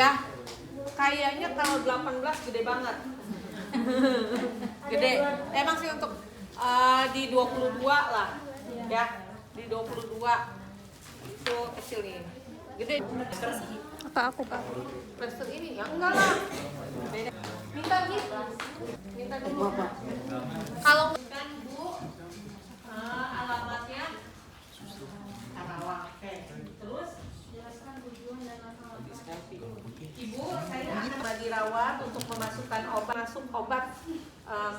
Ya, kayaknya kalau 18 gede banget. Gede. Emang sih untuk di 22 lah. Ya, di 22 itu kecil nih. Gede. Apa aku Pak? Plaster ini ya enggak lah. Beda. Minta gitu. Minta dulu. Kalau kan Bu alamatnya Karawang. Oke. Terus jelaskan tujuan dan asal Ibu, saya akan dirawat untuk memasukkan obat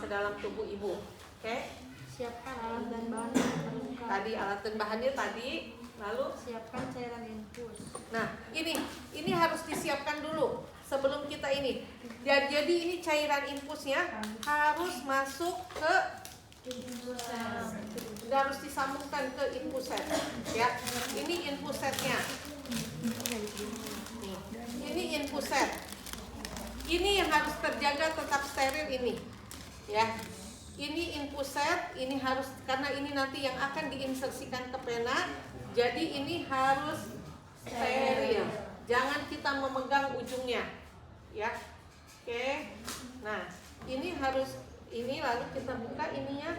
ke dalam tubuh Ibu. Oke? Siapkan alat dan bahan yang terbuka. Tadi alat dan bahannya tadi, lalu Siapkan cairan infus. nah, ini harus disiapkan dulu sebelum kita ini. Jadi ini cairan infusnya harus masuk ke harus disambungkan ke infuset. Ya, ini infusetnya. Ini infuset. Ini yang harus terjaga tetap steril ini. Ya. Ini infuset, ini harus karena ini nanti yang akan diinsersikan ke pena. Jadi ini harus steril. Jangan kita memegang ujungnya. Ya. Oke. Nah, ini harus ini lalu kita buka ininya.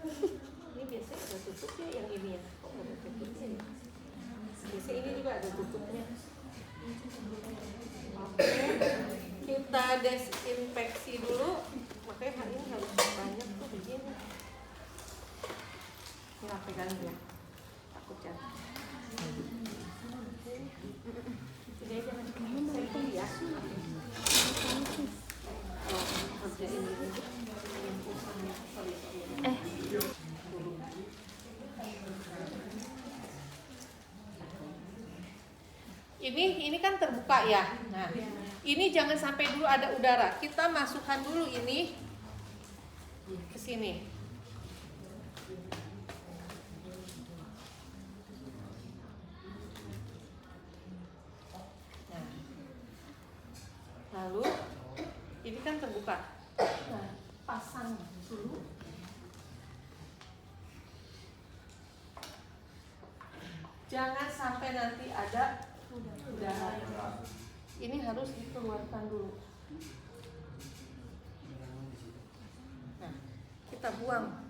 Ini biasanya ada tutupnya yang ini ya. Kok nggak ada tutupnya ya? Biasanya ini juga ada tutupnya. Oke, kita desinfeksi dulu. Makanya hari ini harus banyak tuh begini. Nggak pegang ya. Takut jatuh. Jadi jangan saya pun ya. Oh, kerjain ini. Ini kan terbuka ya. Nah, ini jangan sampai dulu ada udara. Kita masukkan dulu ini ke sini. Nah, lalu ini kan terbuka. Nah, pasang dulu. Jangan sampai nanti ada udara. Ini harus dikeluarkan dulu. Nah, kita buang.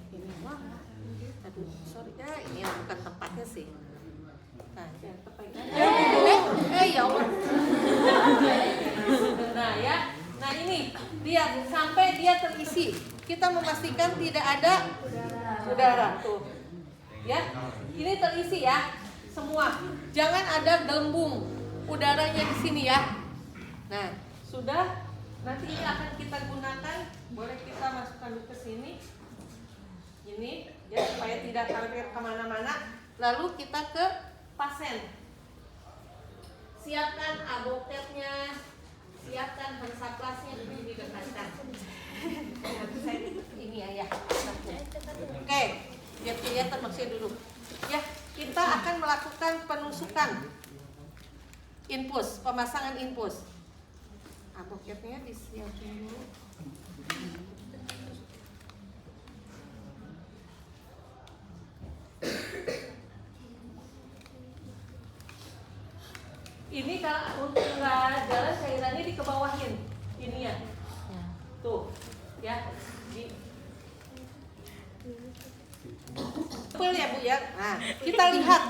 Ini wah. Aduh, sorry ya, ini bukan tempatnya sih. Nah, jangan terpegang. Ya Allah. Nah, ya. Nah, ini lihat sampai dia terisi. Kita memastikan tidak ada udara tuh. Ya, ini terisi ya semua. Jangan ada gelembung udaranya di sini ya. Nah, sudah. Nanti ini akan kita gunakan. Boleh kita masukkan ke sini. Ini ya supaya tidak terlempar kemana-mana. Lalu kita ke pasien. Siapkan aboketnya. Siapkan hansaplasnya ini didekatkan. Ini ya. Oke, biar kelihatan maksudnya dulu. Ya, kita akan melakukan penusukan infus, pemasangan infus. Aboketnya disiapin dulu. Ini kalau untuk nggak jalan cairannya dikebawahin, ini ya. Tuh, ya. Betul ya Bu ya. Nah, kita lihat,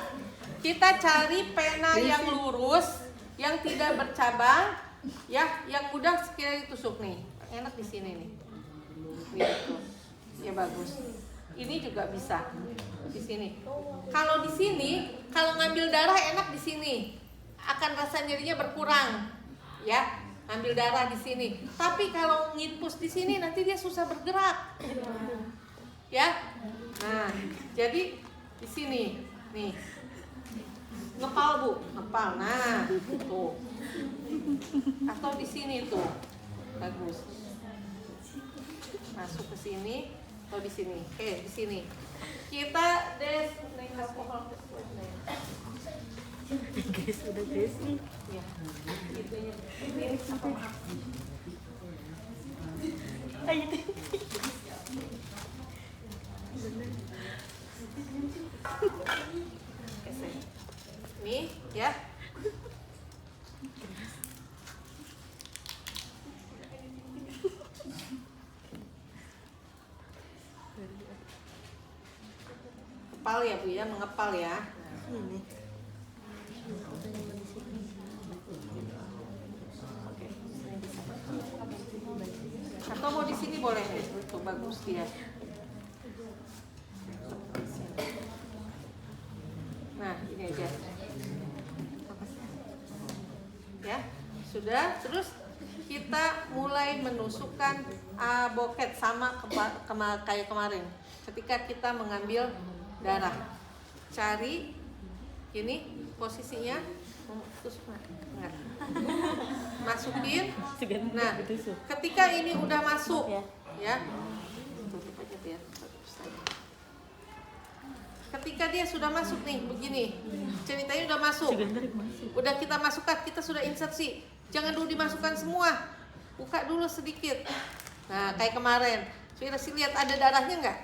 kita cari pena yang lurus, yang tidak bercabang, ya, yang mudah sekiranya ditusuk nih. Enak di sini nih. Gitu. Ya bagus. Ini juga bisa di sini. Kalau di sini, kalau ngambil darah enak di sini. Akan rasa nyerinya berkurang, ya, ambil darah di sini. Tapi kalau nginfus di sini nanti dia susah bergerak, ya. Nah, jadi di sini, nih, ngepal Bu, ngepal. Nah, tuh, atau di sini tuh, bagus. Masuk ke sini, atau di sini. Oke, di sini. Kita Guys, udah guys nih. Ya. Itunya. Ini apa? Ayo deh. Nih, ya. Kepal ya Bu ya, mengepal ya. Ini. Atau mau di sini boleh nih, itu bagus dia. Nah, ini aja. Ya, sudah. Terus kita mulai menusukkan boket sama kayak kemarin. Ketika kita mengambil darah, cari ini posisinya, tusuk enggak? Masukin. Nah, ketika ini udah masuk, ya, tutup aja biar ketika dia sudah masuk nih, begini, ceritanya udah masuk, udah kita masukkan, kita sudah insersi, jangan dulu dimasukkan semua, buka dulu sedikit. Nah, kayak kemarin, sudah sih lihat ada darahnya nggak?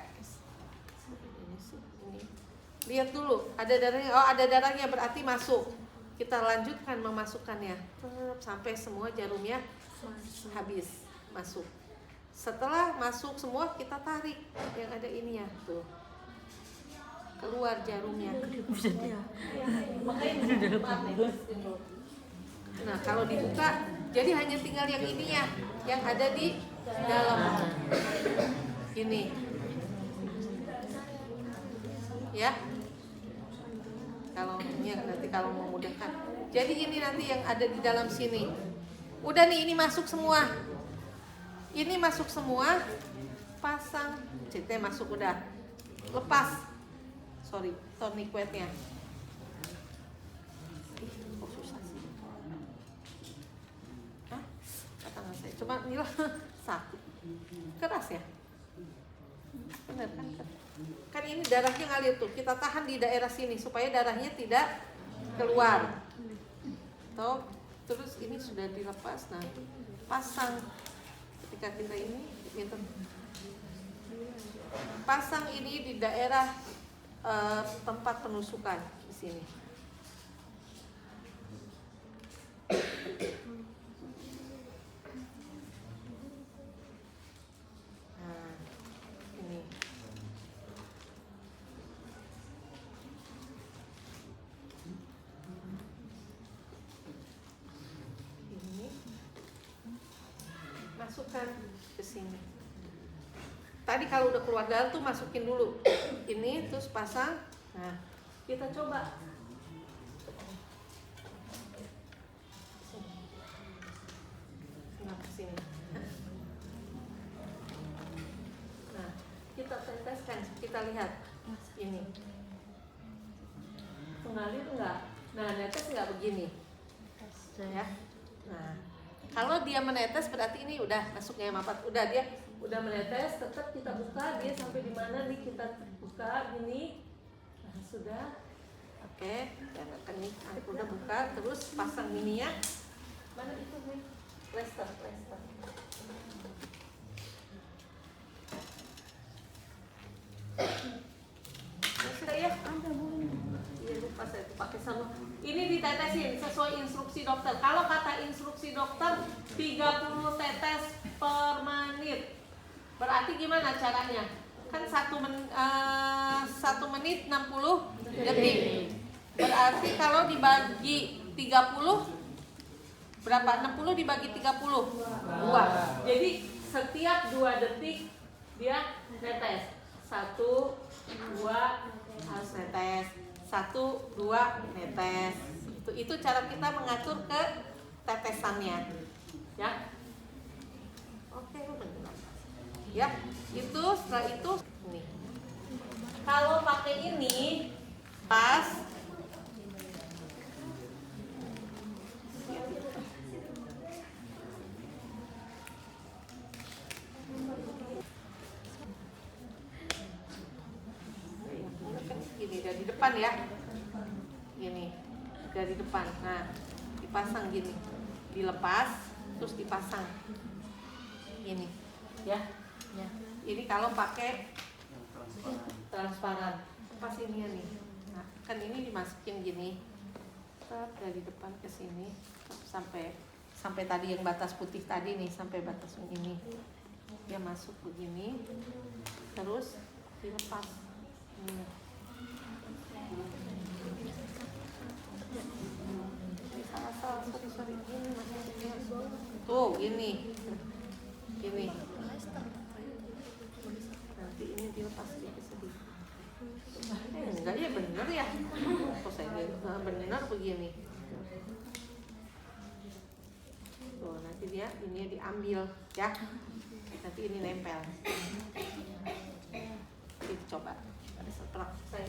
Lihat dulu, ada darahnya. Oh, ada darahnya berarti masuk. Kita lanjutkan memasukkannya sampai semua jarumnya habis masuk. Setelah masuk semua, kita tarik yang ada ininya tuh, keluar jarumnya. Nah, kalau dibuka, jadi hanya tinggal yang ininya, yang ada di dalam ini, ya. Kalau ini nanti kalau memudahkan. Jadi ini nanti yang ada di dalam sini. Udah nih, ini masuk semua. Ini masuk semua. Pasang, CT masuk udah. Lepas. Sorry, tourniquetnya. Kok susah sih? Hah? Tangan saya. Cuma inilah sakit. Keras ya? Bener kan? Kan ini darahnya ngalir tuh, kita tahan di daerah sini supaya darahnya tidak keluar. Tuh, terus ini sudah dilepas, nah pasang. Ketika kita ini, gitu. Pasang ini di daerah tempat penusukan di sini. Nah, ini. Masukkan ke sini. Tadi kalau udah keluar darah tuh masukin dulu. Ini terus pasang. Nah, kita coba. Nah, ke sini. Nah, kita teteskan, kita lihat. Ini. Mengalir enggak? Nah, netes enggak begini? Ya. Nah, kalau dia menetes berarti ini udah masuknya mapat, udah dia udah menetes, tetap kita buka dia sampai di mana nih, kita buka gini. Nah, sudah. Oke, jangan kenik. Udah buka, terus pasang ininya. Mana itu nih? Plester. Sudah ya? Ada Bu. Iya, lupa saya tuh pakai sama. Ini ditetesin sesuai instruksi dokter. Kalau kata instruksi dokter 30 tetes per menit. Berarti gimana caranya? Kan 1 menit 60 detik. Berarti kalau dibagi 30 berapa? 60 dibagi 30? 2. Jadi setiap 2 detik dia netes. 1, 2 harus netes. 1, 2 netes. Itu cara kita mengatur ke tetesannya. Ya. Oke, benar. Ya, itu setelah itu nih. Kalau pakai ini pas gini dari depan ya. Gini. dari depan. Nah, dipasang gini, dilepas, terus dipasang gini, ya. Ini kalau pakai transparan, pas ini nih. Nah, kan ini dimasukin gini, dari depan ke sini sampai tadi yang batas putih tadi nih, sampai batas ini. Dia masuk begini, terus dilepas. Sorry. Tuh, gini. Nanti ini dilepas sedikit. Enggak ya, bener ya. Kok saya bener begini. Tuh, nanti ini diambil ya. Nanti ini nempel. Kita coba. Ada setelah saya